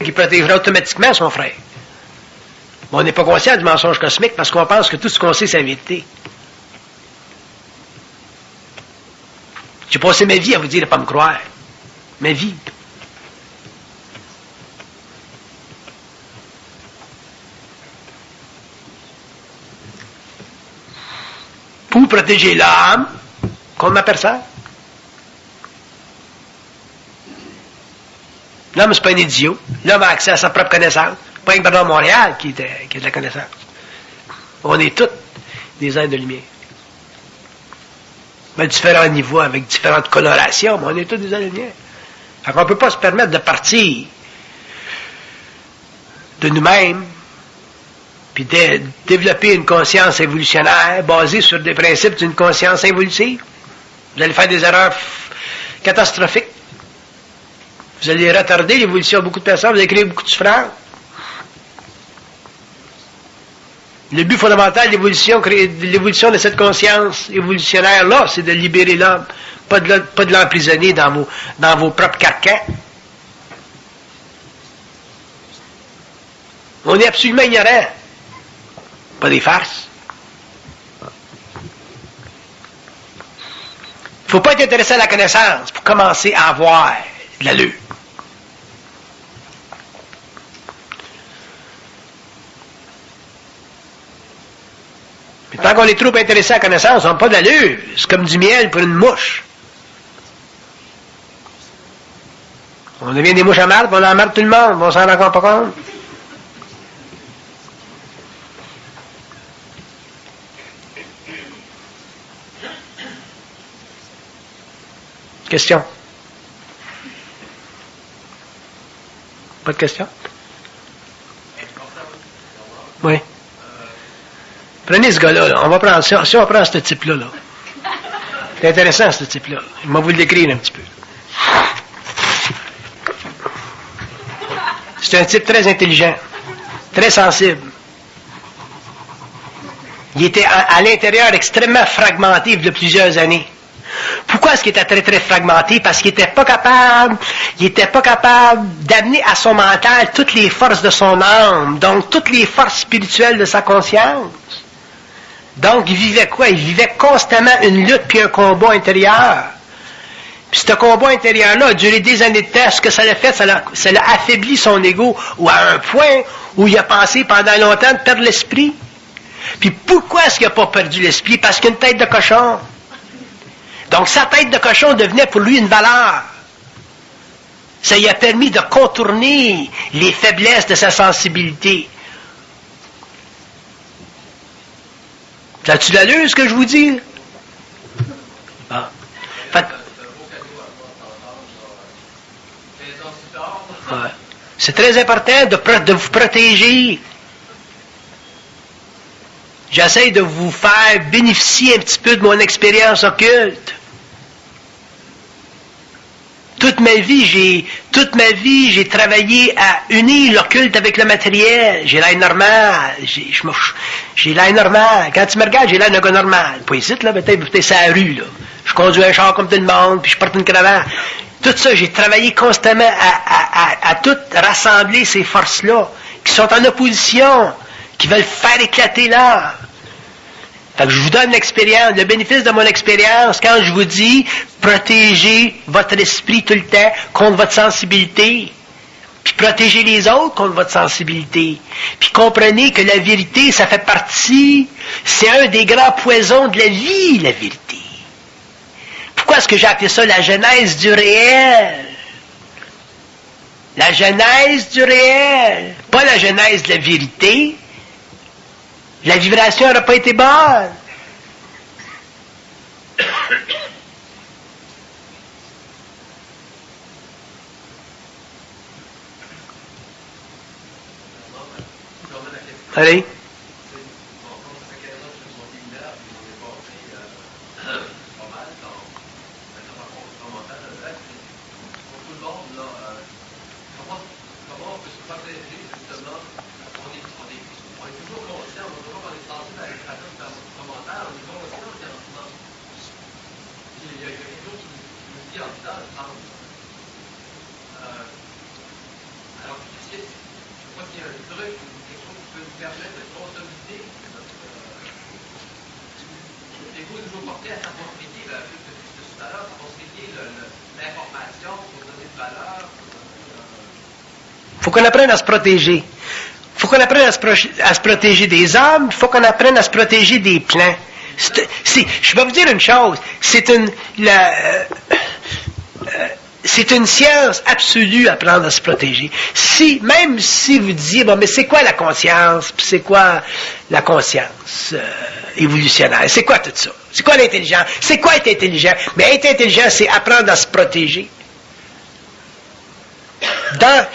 Speaker 1: qui protégera automatiquement son frère. Mais on n'est pas conscient du mensonge cosmique parce qu'on pense que tout ce qu'on sait, c'est la vérité. J'ai passé ma vie à vous dire de ne pas me croire. Ma vie. Pour protéger l'âme contre ma personne. L'homme, c'est pas un idiot. L'homme a accès à sa propre connaissance. Pas un Bernard Montréal qui a de la connaissance. On est tous des êtres de lumière. À différents niveaux, avec différentes colorations, mais on est tous des êtres de lumière. Donc on ne peut pas se permettre de partir de nous-mêmes puis de développer une conscience évolutionnaire basée sur des principes d'une conscience évolutive. Vous allez faire des erreurs catastrophiques. Vous allez retarder l'évolution de beaucoup de personnes, vous allez créer beaucoup de souffrance. Le but fondamental de l'évolution de cette conscience évolutionnaire-là, c'est de libérer l'homme, pas de l'emprisonner dans vos propres carcans. On est absolument ignorant. Pas des farces. Il ne faut pas être intéressé à la connaissance pour commencer à avoir de l'allure. Mais tant qu'on est trop intéressé à la connaissance, on n'a pas d'allure. C'est comme du miel pour une mouche. On devient des mouches à marde, on emmerde tout le monde, on s'en rend pas compte. Question? Pas de question? Oui. Prenez ce gars-là, là. On va prendre, si on prend ce type-là, là. C'est intéressant, ce type-là. Il m'a vous le décrire un petit peu. C'est un type très intelligent, très sensible. Il était à l'intérieur extrêmement fragmenté de plusieurs années. Pourquoi est-ce qu'il était très, très fragmenté? Parce qu'il n'était pas capable d'amener à son mental toutes les forces de son âme, donc toutes les forces spirituelles de sa conscience. Donc, il vivait quoi? Il vivait constamment une lutte puis un combat intérieur. Puis ce combat intérieur-là a duré des années de temps. Ce que ça l'a fait, ça l'a affaibli son ego, ou à un point où il a pensé pendant longtemps de perdre l'esprit. Puis pourquoi est-ce qu'il n'a pas perdu l'esprit? Parce qu'il a une tête de cochon. Donc sa tête de cochon devenait pour lui une valeur. Ça lui a permis de contourner les faiblesses de sa sensibilité. As-tu l'allure, ce que je vous dis? Ah. Fait... Ouais. C'est très important de vous protéger. J'essaie de vous faire bénéficier un petit peu de mon expérience occulte. Toute ma vie, j'ai travaillé à unir l'occulte avec le matériel. J'ai l'air normal. J'ai l'air normal. Quand tu me regardes, j'ai l'air d'un gars normal. Pas ici, là, peut-être c'est à la rue, là. Je conduis un char comme tout le monde, puis je porte une cravate. Tout ça, j'ai travaillé constamment à tout rassembler ces forces-là, qui sont en opposition, qui veulent faire éclater l'âme. Fait que je vous donne l'expérience, le bénéfice de mon expérience quand je vous dis protégez votre esprit tout le temps contre votre sensibilité. Puis protégez les autres contre votre sensibilité. Puis comprenez que la vérité, ça fait partie, c'est un des grands poisons de la vie, la vérité. Pourquoi est-ce que j'ai appelé ça la genèse du réel? La genèse du réel, pas la genèse de la vérité. La vibration n'aurait pas été bonne. Allez.
Speaker 2: Alors, qu'est-ce permet de consolider il faut toujours porter à sa propriété, là, vu que tout à l'heure, sa propriété, l'information pour donner de valeur.
Speaker 1: Il faut qu'on apprenne à se protéger. Il faut qu'on apprenne à se protéger des hommes, il faut qu'on apprenne à se protéger des plans. Je vais vous dire une chose, c'est une science absolue apprendre à se protéger. Même si vous disiez, bon, mais c'est quoi la conscience, puis c'est quoi la conscience évolutionnaire, c'est quoi tout ça? C'est quoi l'intelligence? C'est quoi être intelligent? Mais être intelligent, c'est apprendre à se protéger. Dans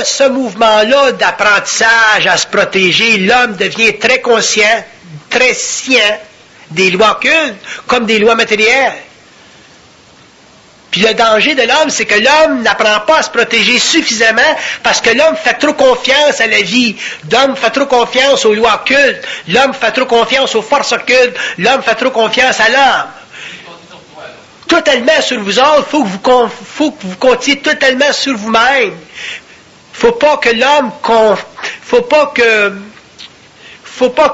Speaker 1: ce mouvement-là d'apprentissage à se protéger, l'homme devient très conscient, très scient des lois occultes, comme des lois matérielles. Puis le danger de l'homme, c'est que l'homme n'apprend pas à se protéger suffisamment parce que l'homme fait trop confiance à la vie. L'homme fait trop confiance aux lois occultes. L'homme fait trop confiance aux forces occultes. L'homme fait trop confiance à l'homme. Totalement sur vous autres, faut que vous comptiez totalement sur vous-même. Faut pas que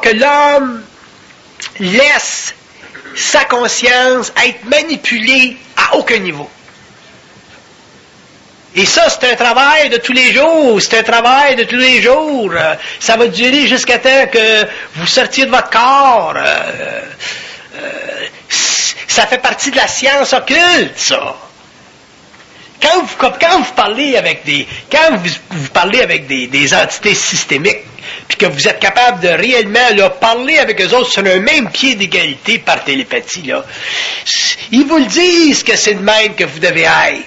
Speaker 1: l'homme laisse sa conscience être manipulée à aucun niveau. Et ça, c'est un travail de tous les jours. Ça va durer jusqu'à temps que vous sortiez de votre corps. Ça fait partie de la science occulte, ça. Quand vous parlez avec des entités systémiques, puis que vous êtes capable de réellement leur parler avec eux autres sur un même pied d'égalité par télépathie, là, ils vous le disent que c'est de même que vous devez être.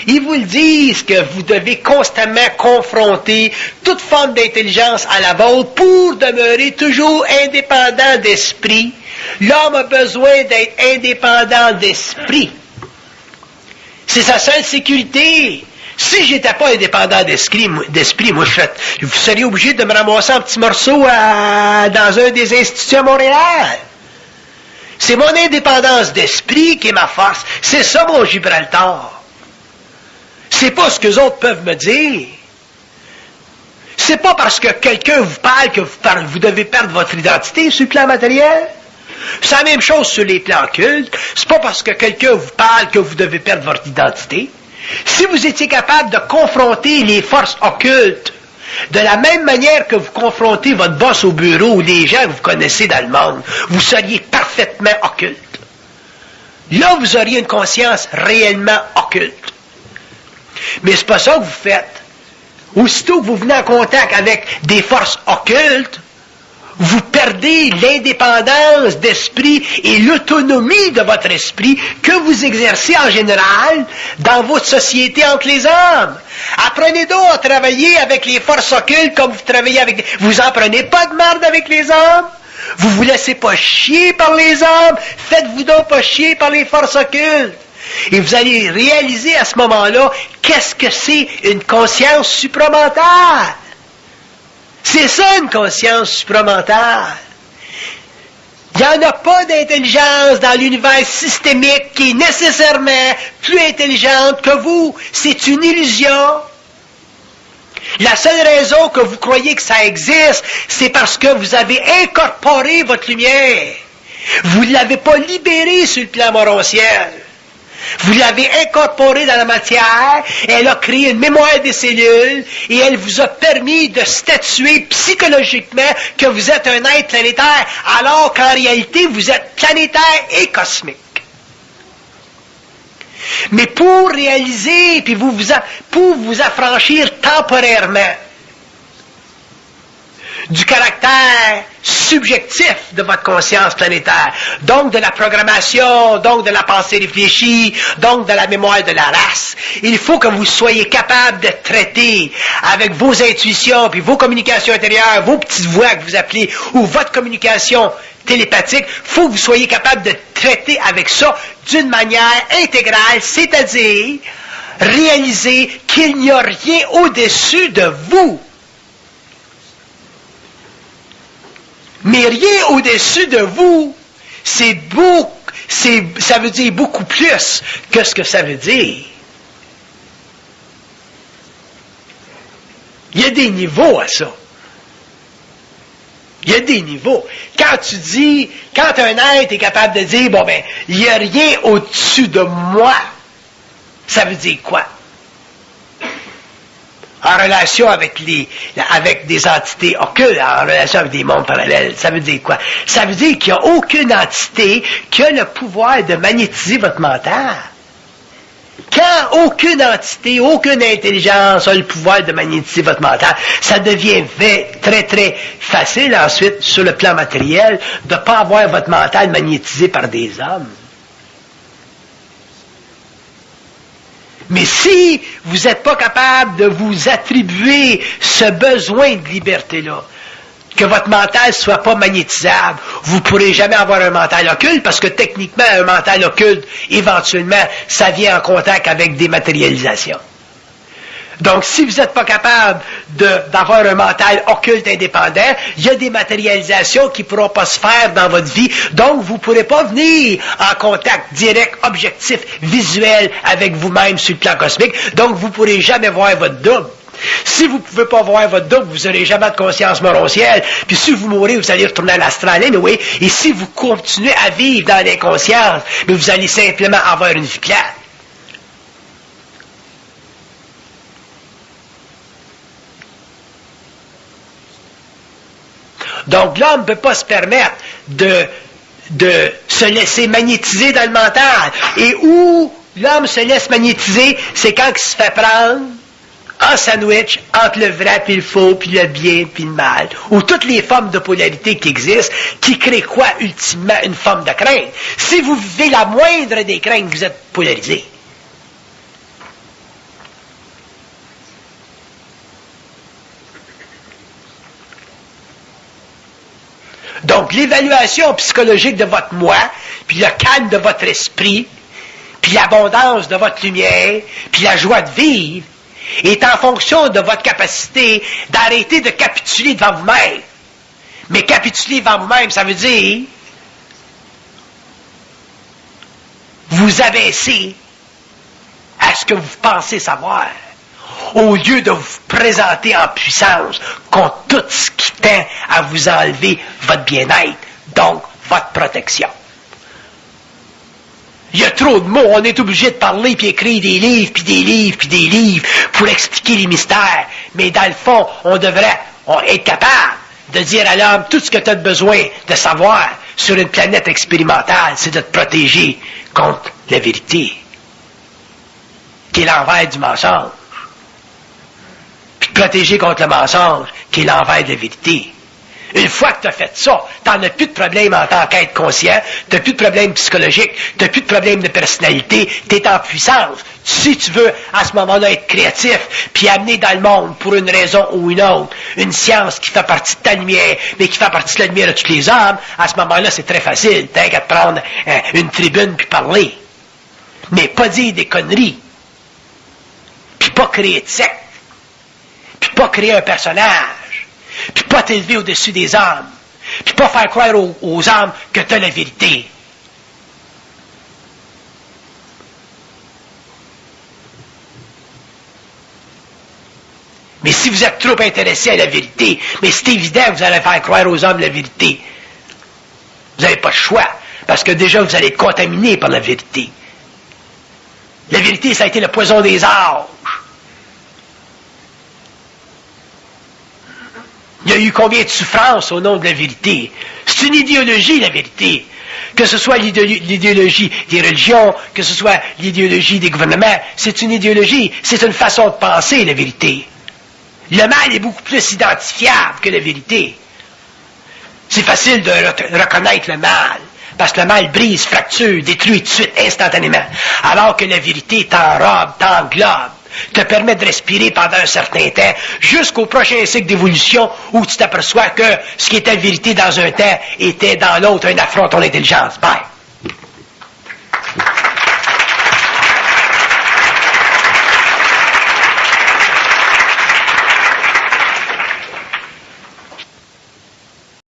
Speaker 1: Ils vous le disent que vous devez constamment confronter toute forme d'intelligence à la vôtre pour demeurer toujours indépendant d'esprit. L'homme a besoin d'être indépendant d'esprit. C'est sa seule sécurité. Si j'étais pas indépendant d'esprit, moi, vous seriez obligé de me ramasser en petits morceaux dans un des instituts à Montréal. C'est mon indépendance d'esprit qui est ma force. C'est ça mon Gibraltar. C'est pas ce que les autres peuvent me dire. C'est pas parce que quelqu'un vous parle que vous devez perdre votre identité sur le plan matériel. C'est la même chose sur les plans occultes. C'est pas parce que quelqu'un vous parle que vous devez perdre votre identité. Si vous étiez capable de confronter les forces occultes de la même manière que vous confrontez votre boss au bureau ou les gens que vous connaissez dans le monde, vous seriez parfaitement occulte. Là, vous auriez une conscience réellement occulte. Mais c'est pas ça que vous faites. Aussitôt que vous venez en contact avec des forces occultes, vous perdez l'indépendance d'esprit et l'autonomie de votre esprit que vous exercez en général dans votre société entre les hommes. Apprenez donc à travailler avec les forces occultes comme vous travaillez avec... Vous en prenez pas de marde avec les hommes. Vous vous laissez pas chier par les hommes. Faites-vous donc pas chier par les forces occultes. Et vous allez réaliser à ce moment-là qu'est-ce que c'est une conscience supramentale. C'est ça une conscience supramentale. Il n'y en a pas d'intelligence dans l'univers systémique qui est nécessairement plus intelligente que vous. C'est une illusion. La seule raison que vous croyez que ça existe, c'est parce que vous avez incorporé votre lumière. Vous ne l'avez pas libérée sur le plan morontiel. Vous l'avez incorporée dans la matière, et elle a créé une mémoire des cellules, et elle vous a permis de statuer psychologiquement que vous êtes un être planétaire, alors qu'en réalité, vous êtes planétaire et cosmique. Mais pour réaliser, puis pour vous affranchir temporairement du caractère subjectif de votre conscience planétaire, donc de la programmation, donc de la pensée réfléchie, donc de la mémoire de la race. Il faut que vous soyez capable de traiter avec vos intuitions, puis vos communications intérieures, vos petites voix que vous appelez, ou votre communication télépathique, il faut que vous soyez capable de traiter avec ça d'une manière intégrale, c'est-à-dire réaliser qu'il n'y a rien au-dessus de vous. Mais rien au-dessus de vous, ça veut dire beaucoup plus que ce que ça veut dire. Il y a des niveaux à ça. Il y a des niveaux. Quand un être est capable de dire, bon ben, il n'y a rien au-dessus de moi, ça veut dire quoi? En relation avec des entités occultes, en relation avec des mondes parallèles, ça veut dire quoi? Ça veut dire qu'il n'y a aucune entité qui a le pouvoir de magnétiser votre mental. Quand aucune entité, aucune intelligence a le pouvoir de magnétiser votre mental, ça devient très, très facile ensuite, sur le plan matériel, de ne pas avoir votre mental magnétisé par des hommes. Mais si vous n'êtes pas capable de vous attribuer ce besoin de liberté-là, que votre mental ne soit pas magnétisable, vous ne pourrez jamais avoir un mental occulte, parce que techniquement, un mental occulte, éventuellement, ça vient en contact avec des matérialisations. Donc, si vous n'êtes pas capable d'avoir un mental occulte indépendant, il y a des matérialisations qui ne pourront pas se faire dans votre vie, donc vous ne pourrez pas venir en contact direct, objectif, visuel avec vous-même sur le plan cosmique, donc vous ne pourrez jamais voir votre double. Si vous ne pouvez pas voir votre double, vous n'aurez jamais de conscience morontielle. Puis si vous mourrez, vous allez retourner à l'astral, anyway. Et si vous continuez à vivre dans l'inconscience, mais vous allez simplement avoir une vie plate. Donc l'homme ne peut pas se permettre de se laisser magnétiser dans le mental. Et où l'homme se laisse magnétiser, c'est quand il se fait prendre en sandwich entre le vrai puis le faux, puis le bien puis le mal, ou toutes les formes de polarité qui existent, qui créent quoi, ultimement, une forme de crainte. Si vous vivez la moindre des craintes, vous êtes polarisé. Donc, l'évaluation psychologique de votre moi, puis le calme de votre esprit, puis l'abondance de votre lumière, puis la joie de vivre, est en fonction de votre capacité d'arrêter de capituler devant vous-même. Mais capituler devant vous-même, ça veut dire vous abaisser à ce que vous pensez savoir, au lieu de vous présenter en puissance contre tout ce qui tend à vous enlever votre bien-être, donc votre protection. Il y a trop de mots, on est obligé de parler puis écrire des livres, puis des livres, puis des livres pour expliquer les mystères. Mais dans le fond, on devrait être capable de dire à l'homme tout ce que tu as besoin de savoir sur une planète expérimentale, c'est de te protéger contre la vérité, qui est l'envers du mensonge. Puis te protéger contre le mensonge, qui est l'envers de la vérité. Une fois que tu as fait ça, tu n'en as plus de problème en tant qu'être conscient, tu n'as plus de problème psychologique, tu n'as plus de problème de personnalité, tu es en puissance. Si tu veux, à ce moment-là, être créatif, puis amener dans le monde, pour une raison ou une autre, une science qui fait partie de ta lumière, mais qui fait partie de la lumière de tous les hommes, à ce moment-là, c'est très facile. T'as qu'à te prendre une tribune puis parler. Mais pas dire des conneries. Puis pas créer de secte. Puis pas créer un personnage. Puis pas t'élever au-dessus des hommes, puis pas faire croire aux hommes que tu as la vérité. Mais si vous êtes trop intéressé à la vérité, mais c'est évident que vous allez faire croire aux hommes la vérité. Vous n'avez pas le choix, parce que déjà vous allez être contaminé par la vérité. La vérité, ça a été le poison des âges. Il y a eu combien de souffrances au nom de la vérité? C'est une idéologie, la vérité. Que ce soit l'idéologie des religions, que ce soit l'idéologie des gouvernements, c'est une idéologie, c'est une façon de penser, la vérité. Le mal est beaucoup plus identifiable que la vérité. C'est facile de reconnaître le mal, parce que le mal brise, fracture, détruit tout de suite, instantanément. Alors que la vérité t'enrobe, t'englobe, te permet de respirer pendant un certain temps, jusqu'au prochain cycle d'évolution où tu t'aperçois que ce qui était vérité dans un temps était dans l'autre un affront à ton intelligence. Bye.